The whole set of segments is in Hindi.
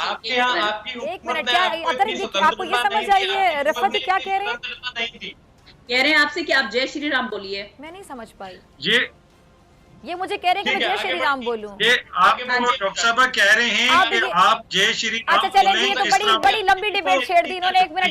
आपके यहाँ आपकी एक मिनट, क्या आपको ये समझ आई है रफत क्या कह रहे हैं? कह रहे हैं आपसे कि आप जय श्री राम बोलिए। मैं नहीं समझ पाई। ये मुझे कह रहे हैं कि मैं जय श्री राम बोलूं। ये आप डॉक्टर साहब कह रहे हैं कि आप जय श्री राम। अच्छा चलें, ये तो बड़ी बड़ी लंबी डिबेट छेड़ दी इन्होंने। एक मिनट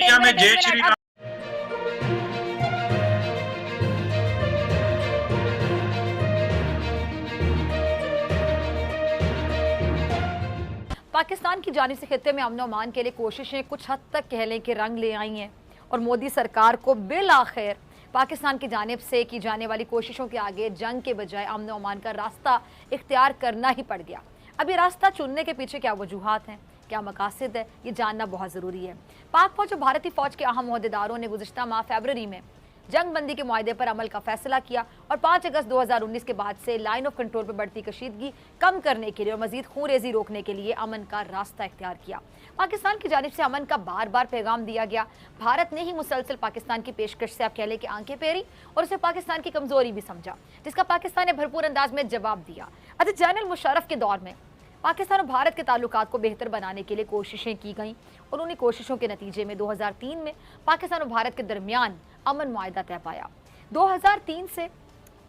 पाकिस्तान की जानिब से खित्ते में अमन और अमान के लिए कोशिशें कुछ हद तक कह लें कि रंग ले आई हैं और मोदी सरकार को बिल आखिर पाकिस्तान की जानिब से की जाने वाली कोशिशों के आगे जंग के बजाय अमन और अमान का रास्ता इख्तियार करना ही पड़ गया। अब ये रास्ता चुनने के पीछे क्या वजूहात हैं, क्या मकासद है, ये जानना बहुत ज़रूरी है। पाक फौज और भारतीय फौज के अहम ओहदेदारों ने गुज़िश्ता माह फरवरी में जंग बंदी के मुआहदे पर अमल का फैसला किया और 5 अगस्त 2019 के बाद से लाइन ऑफ कंट्रोल पर बढ़ती कशीदगी कम करने के लिए और मजीद खूनरेजी रोकने के लिए अमन का रास्ता इख्तियार किया। पाकिस्तान की जानिब से अमन का बार बार पैगाम दिया गया। भारत ने ही मुसलसल पाकिस्तान की पेशकश से आप कह लें कि आंखें फेरी और उसे पाकिस्तान की कमजोरी भी समझा, जिसका पाकिस्तान ने भरपूर अंदाज में जवाब दिया। अच्छा, जनरल मुशर्रफ के दौर में पाकिस्तान और भारत के ताल्लुकात को बेहतर बनाने के लिए कोशिशें की गईं और उन्हीं कोशिशों के नतीजे में 2003 में पाकिस्तान और भारत के दरमियान अमन मुआहदा तय पाया। 2003 से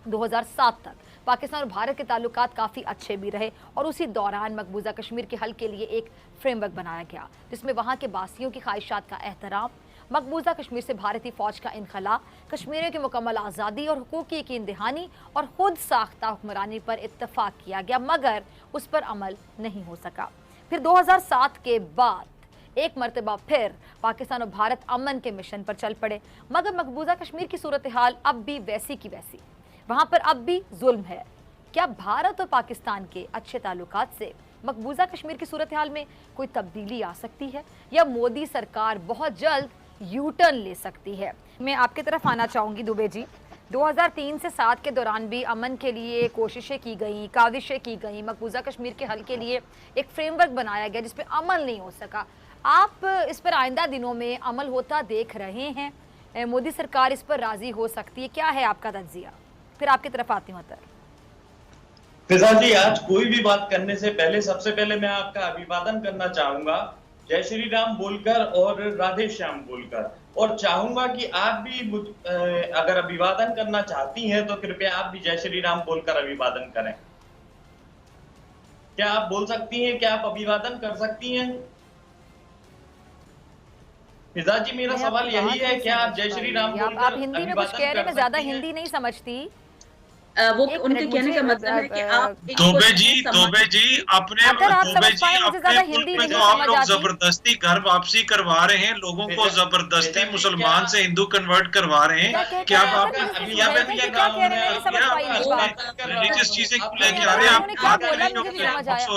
2007 तक पाकिस्तान और भारत के ताल्लुकात काफ़ी अच्छे भी रहे और उसी दौरान मकबूजा कश्मीर के हल के लिए एक फ्रेमवर्क बनाया गया, जिसमें वहाँ के बासियों की ख्वाहिशात का एहतराम, मकबूजा कश्मीर से भारतीय फ़ौज का इनखला, कश्मीरियों की मुकम्मल आज़ादी और हुकूक की यकीन दहानी और खुद साख्ता हुक्मरानी पर इत्तफाक किया गया, मगर उस पर अमल नहीं हो सका। फिर 2007 के बाद एक मरतबा फिर पाकिस्तान और भारत अमन के मिशन पर चल पड़े, मगर मकबूजा कश्मीर की सूरत हाल अब भी वैसी की वैसी, वहाँ पर अब भी जुल्म है। क्या भारत और पाकिस्तान के अच्छे ताल्लुकात से मकबूजा कश्मीर की सूरत हाल में कोई तब्दीली आ सकती है या मोदी सरकार बहुत जल्द यू टर्न ले सकती है? मैं आपकी तरफ आना चाहूँगी दुबे जी। 2003 से 7 के दौरान भी अमन के लिए कोशिशें की गई, काविशें की गई, मकबूजा कश्मीर के हल के लिए एक फ्रेमवर्क बनाया गया जिस पर अमल नहीं हो सका। आप इस पर आइंदा दिनों में अमल होता देख रहे हैं? मोदी सरकार इस पर राजी हो सकती है? क्या है आपका तज्जिया? फिर आपकी तरफ आती हूँ। फिजा जी, आज कोई भी बात करने से पहले सबसे पहले मैं आपका अभिवादन करना चाहूंगा, जय श्री राम बोलकर और राधे श्याम बोलकर, और चाहूंगा कि आप भी अगर अभिवादन करना चाहती हैं तो कृपया आप भी जय श्री राम बोलकर अभिवादन करें। क्या आप बोल सकती हैं? क्या आप अभिवादन कर सकती हैं? फिजा जी, मेरा सवाल यही है, क्या आप जय श्री राम बोलकर आप हिंदी में कुछ कह रहे हैं, मैं ज्यादा हिंदी नहीं समझती। वो उनके कहने का मतलब है कि आप दुबे जी अपने मुल्क में तो आप लोग जबरदस्ती घर वापसी करवा रहे हैं, लोगों को जबरदस्ती मुसलमान से हिंदू कन्वर्ट करवा रहे हैं। क्या आप रिलीजियस चीजें क्यों लेके आ रहे हैं? आप बात कर रहे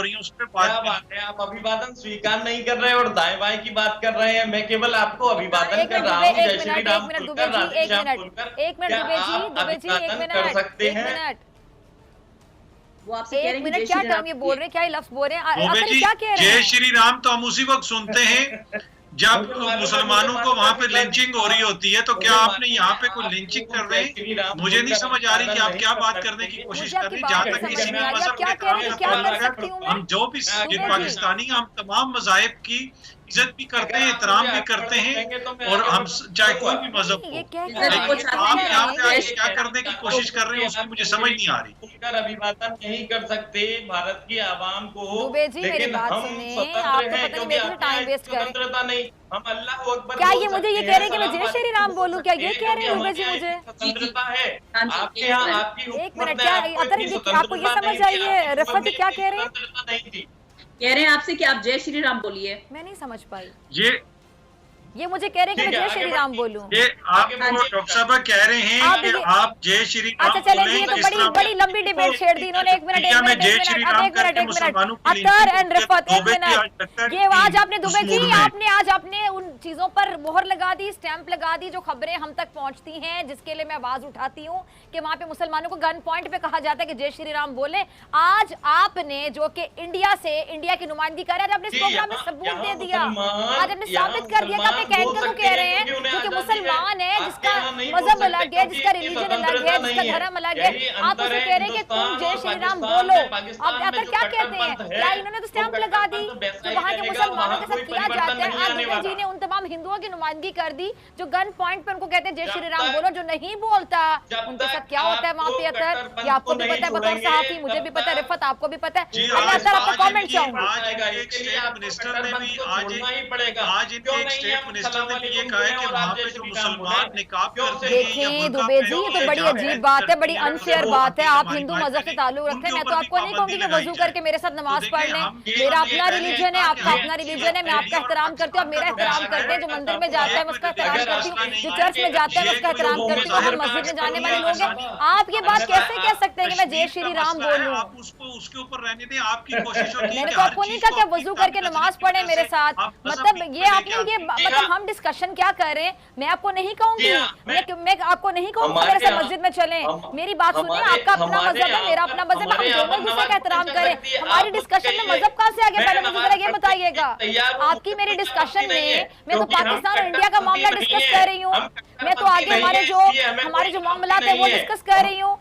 हैं उस पर बात है, आप अभिवादन स्वीकार नहीं कर रहे और दाएं बाएं की बात कर रहे हैं। मैं केवल आपको अभिवादन कर रहा हूँ, जय श्री राम बोलकर, राधे श्याम बोलकर। क्या आप अभिवादन कर सकते हैं? वो आपसे कह रहे हैं क्या टर्म ये बोल रहे हैं, क्या ये लफ्ज बोल रहे हैं? क्या कह रहे हैं? जय श्री राम तो हम उसी वक्त सुनते हैं जब मुसलमानों को वहाँ पे लिंचिंग हो रही होती है। तो क्या आपने यहाँ पे कोई लिंचिंग कर रहे हैं? मुझे नहीं समझ आ रही कि आप क्या बात करने की कोशिश कर रहे हैं। जहाँ तक किसी भी मजहब के काम, हम जो भी पाकिस्तानी, हम तमाम मज़ाहिब की इज्जत भी करते हैं, एहतराम भी करते हैं, और हम चाहे कोई भी मजहब हो, लेकिन आप यहाँ पे क्या करने की कोशिश कर रहे हैं उसकी मुझे समझ नहीं आ रही। अभिवादन नहीं कर सकते भारत की आवाम को, लेकिन हम स्वतंत्र हैं क्योंकि स्वतंत्रता नहीं, हम अल्लाह अकबर। क्या ये मुझे ये कह रहे हैं कि मैं जय श्री राम बोलूं? क्या ये कह रहे हैं मुझे? स्वतंत्रता है आपके यहाँ, आपकी एक मिनट, क्या आपको ये समझ आई है रफत क्या कह रहे हैं? कह रहे हैं आपसे कि आप जय श्री राम बोलिए। मैं नहीं समझ पाई। ये मुझे कह रहे हैं कि मैं जय श्री राम बोलूं। ये आप डॉक्टर साहब कह रहे हैं कि आप जय श्री राम। अच्छा चलें, ये तो बड़ी बड़ी लंबी डिबेट छेड़ दी इन्होंने। एक मिनट अतर एंड रफत, एक मिनट। ये आज आपने दुबे जी, आपने उन चीजों पर मोहर लगा दी, स्टैंप लगा दी जो खबरें हम तक पहुंचती हैं, जिसके लिए मैं आवाज उठाती हूँ कि वहां पे मुसलमानों को गन पॉइंट पे कहा जाता है कि जय श्री राम बोले। आज आपने जो कि इंडिया की नुमाइंदगी कर रहे हैं, आपने इस प्रोग्राम में सबूत दे दिया, आज आपने साबित कर दिया कि एंकर को कह रहे हैं क्योंकि मुसलमान है, जिसका मजहब अलग है, जिसका रिलीजन अलग है, जिसका धर्म अलग है, आप उसे कह रहे हैं कि तुम जय श्री राम बोलो। आप आकर क्या कहते हैं? क्या इन्होंने तो स्टैंप लगा दी तो वहाँ के मुसलमानों के साथ किया जाता है। आज दुबे जी ने उन तमाम हिंदुओं की नुमाइंदगी कर दी जो गन पॉइंट पे उनको कहते हैं जय श्री राम बोलो, जो नहीं बोलता उनके साथ क्या होता है वहाँ पे। अतर ये आपको भी पता है बतौर सहाफी, मुझे भी पता है, रिफत आपको भी पता है। अतर आपका कमेंट चाहूंगा। मिनिस्टर ने भी आज इनके एक स्टेट मिनिस्टर ने भी ये कहा है कि वहाँ पे जो मुसलमान निकाब करते हैं। देखिए दुबे जी, ये तो बड़ी अजीब बात है, बड़ी अनफेयर बात है। आप हिंदू मजहब से ताल्लुक रखते हैं, मैं तो आपको नहीं कहूंगी कि वजू करके मेरे साथ नमाज पढ़ लें। मेरा अपना रिलीजन है, आपका अपना रिलीजन है, मैं आपका एहतराम करती हूँ, आप मेरा एहतराम करते हैं। जो मंदिर में जाता है मैं उसका एहतराम करती हूँ, जो चर्च में जाता है मैं उसका एहतराम करती हूँ, हम मस्जिद में जाने वाले लोग हैं। आप ये बात कैसे कह सकते हैं कि मैं जय श्री राम बोलूं? आप उसको उसके ऊपर रहने दें, आपकी कोशिश होती है। मैंने तो आपको नहीं कहा कि वजू करके नमाज पढ़े मेरे साथ, मतलब ये आपने ये मतलब हम डिस्कशन क्या कर रहे हैं, मैं आपको नहीं कहूंगी, मैं आपको नहीं कहूंगी मेरे साथ मस्जिद में चलें। मेरी बात सुनिए, आपका अपना मजहब है, मेरा अपना मजहब है, हम दोनों एक दूसरे का एहतराम करें। हमारी डिस्कशन में मजहब कहाँ से आ गया, पहले मुझे जरा ये बताइएगा। आपकी मेरी डिस्कशन में मैं तो पाकिस्तान और इंडिया का मामला डिस्कस कर रही हूँ, मैं तो आगे हमारे जो मामला है वो डिस्कस कर रही हूँ।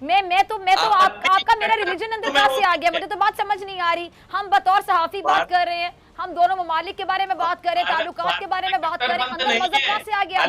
मैं तो आपका मेरा रिलीजन अंदर कहाँ से आ गया, मुझे तो बात समझ नहीं आ रही। हम बतौर सहाफी बात कर रहे हैं, हम दोनों ममालिक के बारे में बात करें, ताल्लुकात के बारे में बात करें, अंदर मजहब कहाँ से आ गया?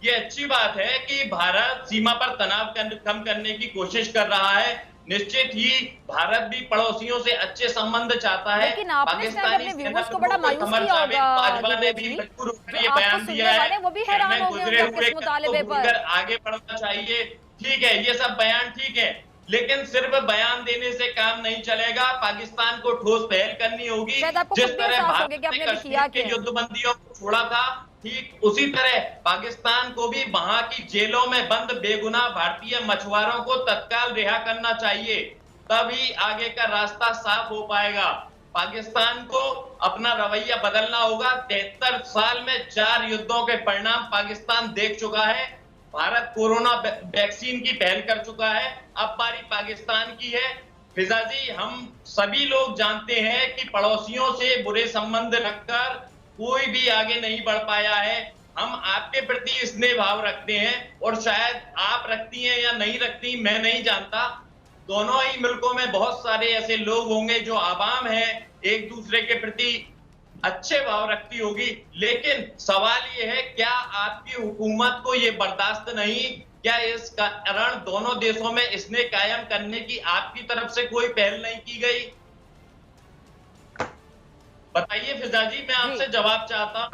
ये अच्छी बात है कि भारत सीमा पर तनाव कम करने की कोशिश कर रहा है। निश्चित ही भारत भी पड़ोसियों से अच्छे संबंध चाहता है। लेकिन आपने अपने व्यूअर्स को बड़ा मायूस किया होगा, ने भी ये बयान दिया है, वो भी हैरान हो गए इस मुतालिबे पर। आगे बढ़ना चाहिए, ठीक है, ये सब बयान ठीक है, लेकिन सिर्फ बयान देने से काम नहीं चलेगा। पाकिस्तान को ठोस पहल करनी होगी। जिस तरह भारत ने कश्मीर के युद्धबंदियों को छोड़ा था, ठीक उसी तरह पाकिस्तान को भी वहां की जेलों में बंद बेगुनाह भारतीय मछुआरों को तत्काल रिहा करना चाहिए, तभी आगे का रास्ता साफ हो पाएगा। पाकिस्तान को अपना रवैया बदलना होगा। 73 साल में 4 युद्धों के परिणाम पाकिस्तान देख चुका है। भारत कोरोना वैक्सीन की पहल कर चुका है, अब बारी पाकिस्तान की है। फिजा जी, हम सभी लोग जानते हैं कि पड़ोसियों से बुरे संबंध रखकर कोई भी आगे नहीं बढ़ पाया है। हम आपके प्रति स्नेह भाव रखते हैं और शायद आप रखती हैं या नहीं रखती, मैं नहीं जानता। दोनों ही मुल्कों में बहुत सारे ऐसे लोग होंगे जो आवाम है, एक दूसरे के प्रति अच्छे भाव रखती होगी, लेकिन सवाल ये है क्या आपकी हुकूमत को ये बर्दाश्त नहीं? क्या इस कारण दोनों देशों में स्नेह कायम करने की आपकी तरफ से कोई पहल नहीं की गई? बताइए फिजा जी, मैं आपसे जवाब चाहता हूं।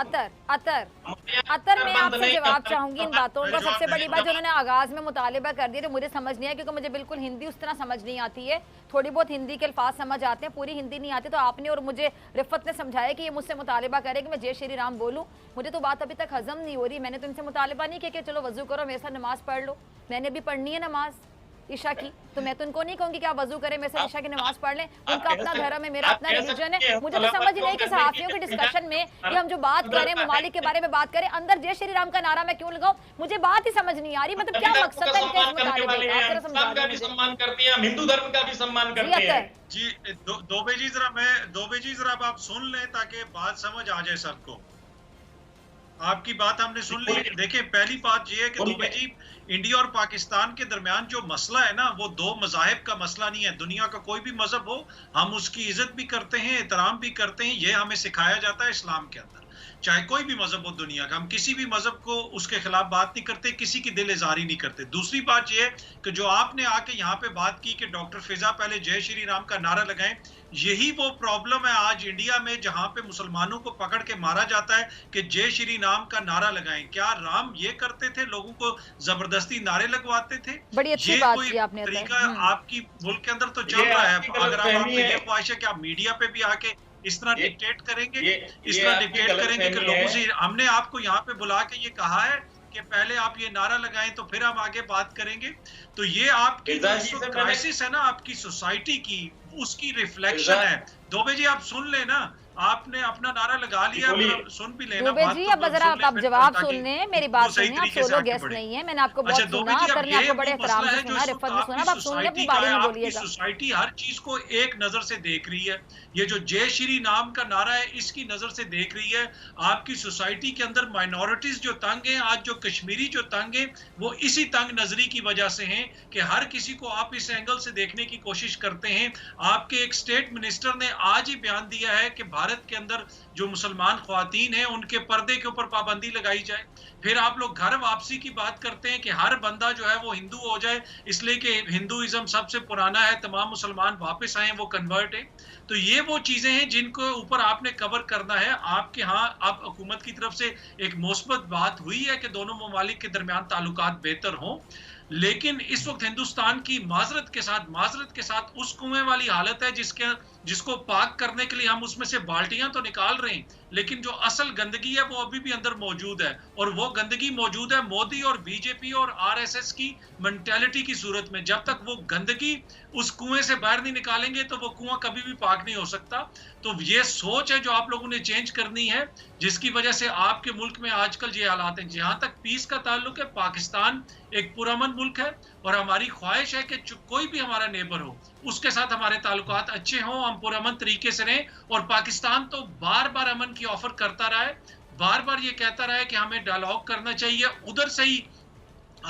अतर मैं आपसे जवाब चाहूंगी इन बातों का। सबसे बड़ी बात जो उन्होंने आगाज में मुतालिबा कर दिया तो मुझे समझ नहीं आया, क्योंकि मुझे बिल्कुल हिंदी उस तरह समझ नहीं आती है। थोड़ी बहुत हिंदी के अल्फाज समझ आते हैं, पूरी हिंदी नहीं आती। तो आपने और मुझे रिफत ने समझाया कि ये मुझसे मुतालिबा करे कि मैं जय श्री राम बोलूं। मुझे तो बात अभी तक हजम नहीं हो रही। मैंने तो इनसे मुतालिबा नहीं किया कि चलो वजू करो मेरे साथ नमाज पढ़ लो। मैंने भी पढ़नी है नमाज ईशा की, तो मैं तो उनको नहीं कहूंगी कि आप वजू करें मेरे साथ ईशा की नमाज पढ़ लें। उनका अपना धर्म है, मेरा अपना रिलीजन है। मुझे तो समझ नहीं कि सहाफियों की डिस्कशन में कि हम जो बात करें ममालिक के बारे में बात करें, अंदर जय श्री राम का नारा मैं क्यों लगाऊं? मुझे बात ही समझ नहीं आ रही। मतलब क्या मकसद है इनके इस मुतालिबे का? आप जरा समझा दीजिए। सम्मान करती हैं, हिंदू धर्म का भी सम्मान करते हैं। जी दोबे जी जरा आप सुन लें ताकि बात समझ आ जाए सबको। आपकी बात हमने सुन ली। देखिए, पहली बात ये है कि दुबे जी, इंडिया और पाकिस्तान के दरमियान जो मसला है ना, वो दो मज़ाहिब का मसला नहीं है। दुनिया का कोई भी मजहब हो, हम उसकी इज्जत भी करते हैं, एहतराम भी करते हैं। ये हमें सिखाया जाता है इस्लाम के अंदर। चाहे कोई भी मजहब हो दुनिया का, हम किसी भी मजहब को उसके खिलाफ बात नहीं करते, किसी की दिल इज़हारी नहीं करते। दूसरी बात यह है कि जो आपने आके यहाँ पे बात की कि डॉक्टर फिजा पहले जय श्री राम का नारा लगाएं, यही वो प्रॉब्लम है आज इंडिया में, जहां पे मुसलमानों को पकड़ के मारा जाता है कि जय श्री राम का नारा लगाएं। क्या राम ये करते थे, लोगों को जबरदस्ती नारे लगवाते थे? बड़ी अच्छी बात की आपने। तरीका आपकी मुल्क के अंदर तो चल रहा है। अगर आपको ये ख्वाहिश है कि आप मीडिया पे भी आके इस तरह डिक्टेट करेंगे, कि लोगों से हमने आपको यहाँ पे बुला के ये कहा है कि पहले आप ये नारा लगाएं तो फिर हम आगे बात करेंगे। तो ये आपकी क्राइसिस है ना आपकी सोसाइटी की, उसकी रिफ्लेक्शन है। दोबे जी आप सुन ले ना, आपने अपना नारा लगा लिया, सुन भी लेना दुबे बात जी, तो अब जरा आप जवाब ताकि सुन लें, मेरी बात वो सही सुनिए। आप तरीके से सोलो आगे गेस्ट बढ़े। नहीं है, मैंने आपको अच्छा बहुत दुबे सुना, जी, अब अतर ने ये आपको बड़े वो एहतराम मसला से है जो सुना, इस वक्त रिफत ने सुना, अब आपकी आप सुन लें, अपनी सोसाइटी का बारी है, में आपकी बोलिएगा। सोसाइटी हर चीज को एक नजर से देख रही है। ये जो जय श्री राम का नारा है इसकी नजर से देख रही है। आपकी सोसाइटी के अंदर माइनॉरिटीज जो तंग हैं, आज जो कश्मीरी जो तंग है, वो इसी तंग नजरी की वजह से हैं कि हर किसी को आप इस एंगल से देखने की कोशिश करते हैं। आपके एक स्टेट मिनिस्टर ने आज ही बयान दिया है कि भारत के अंदर जो मुसलमान ख्वातीन हैं उनके पर्दे के ऊपर पाबंदी लगाई जाए। फिर आप लोग घर वापसी की बात करते हैं कि हर बंदा जो है वो हिंदू हो जाए, इसलिए कि हिंदुइज्म सबसे पुराना है, तमाम मुसलमान वापस आए, वो कन्वर्ट है। तो ये वो चीजें हैं जिनको ऊपर आपने कवर करना है। आपके यहाँ आप हुकूमत की तरफ से एक मुस्बत बात हुई है कि दोनों ममालिक के दरमियान ताल्लुकात बेहतर हों, लेकिन इस वक्त हिंदुस्तान की माजरत के साथ उस कुएं वाली हालत है जिसको पाक करने के लिए हम उसमें से बाल्टियां तो निकाल रहे हैं, लेकिन जो असल गंदगी है वो अभी भी अंदर मौजूद है। और वो गंदगी मौजूद है मोदी और बीजेपी और आरएसएस की मेंटालिटी की सूरत में। जब तक वो गंदगी उस कुएं से बाहर नहीं निकालेंगे तो वो कुआं कभी भी पाक नहीं हो सकता। तो ये सोच है जो आप लोगों ने चेंज करनी है, जिसकी वजह से आपके मुल्क में आजकल ये हालात हैं। जहां तक पीस का ताल्लुक है, पाकिस्तान एक पुरअमन मुल्क है और हमारी ख्वाहिश है कि कोई भी हमारा नेबर हो उसके साथ हमारे ताल्लुकात अच्छे हों, हम पुरअमन तरीके से रहें। और पाकिस्तान तो बार बार अमन की ऑफर करता रहा है, बार बार ये कहता रहा है कि हमें डायलॉग करना चाहिए। उधर से ही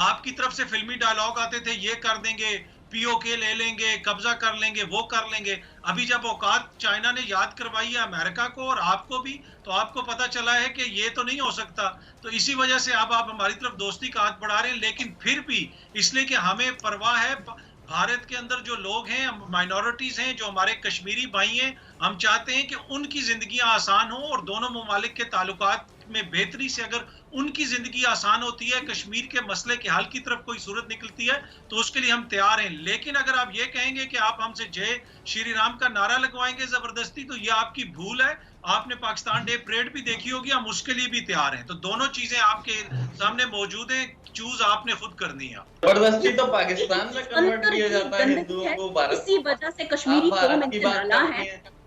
आपकी तरफ से फिल्मी डायलॉग आते थे, ये कर देंगे, पीओके ले लेंगे, कब्जा कर लेंगे, वो कर लेंगे। अभी जब औकात चाइना ने याद करवाई है अमेरिका को और आपको भी, तो आपको पता चला है कि ये तो नहीं हो सकता। तो इसी वजह से अब आप हमारी तरफ दोस्ती का हाथ बढ़ा रहे हैं, लेकिन फिर भी इसलिए कि हमें परवाह है भारत के अंदर जो लोग हैं, माइनॉरिटीज हैं, जो हमारे कश्मीरी भाई हैं, हम चाहते हैं कि उनकी जिंदगियां आसान हो और दोनों ममालिक के ताल्लुकात में बेहतरी से अगर उनकी जिंदगी आसान होती है, कश्मीर के मसले के हल की तरफ कोई सूरत निकलती है, तो उसके लिए हम तैयार हैं। लेकिन अगर आप ये कहेंगे कि आप हमसे जय श्री राम का नारा लगवाएंगे जबरदस्ती, तो ये आपकी भूल है। आपने पाकिस्तान डे परेड भी देखी होगी, हम उसके लिए भी तैयार हैं। तो दोनों चीजें आपके सामने मौजूद हैं, चूज आपने खुद करनी है। जबरदस्ती तो पाकिस्तान में कन्वर्ट किया जाता है हिंदुओं को, भारत, इसी वजह से कश्मीरी कौम की बात इंतहाला है।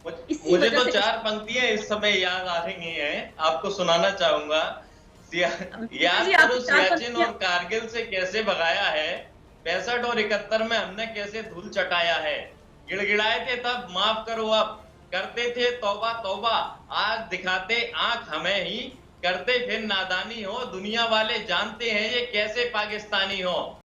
मुझे तो 4 पंक्तियां इस समय याद आ रही हैं, आपको सुनाना चाहूंगा। याद करो सियाचिन और कारगिल से कैसे भगाया है, 65 और 71 में हमने कैसे धूल चटाया है। गिड़गिड़ाए थे तब, माफ करो अब, करते थे तौबा तौबा, आग दिखाते आंख हमें ही, करते फिर नादानी हो, दुनिया वाले जानते हैं ये कैसे पाकिस्तानी हो।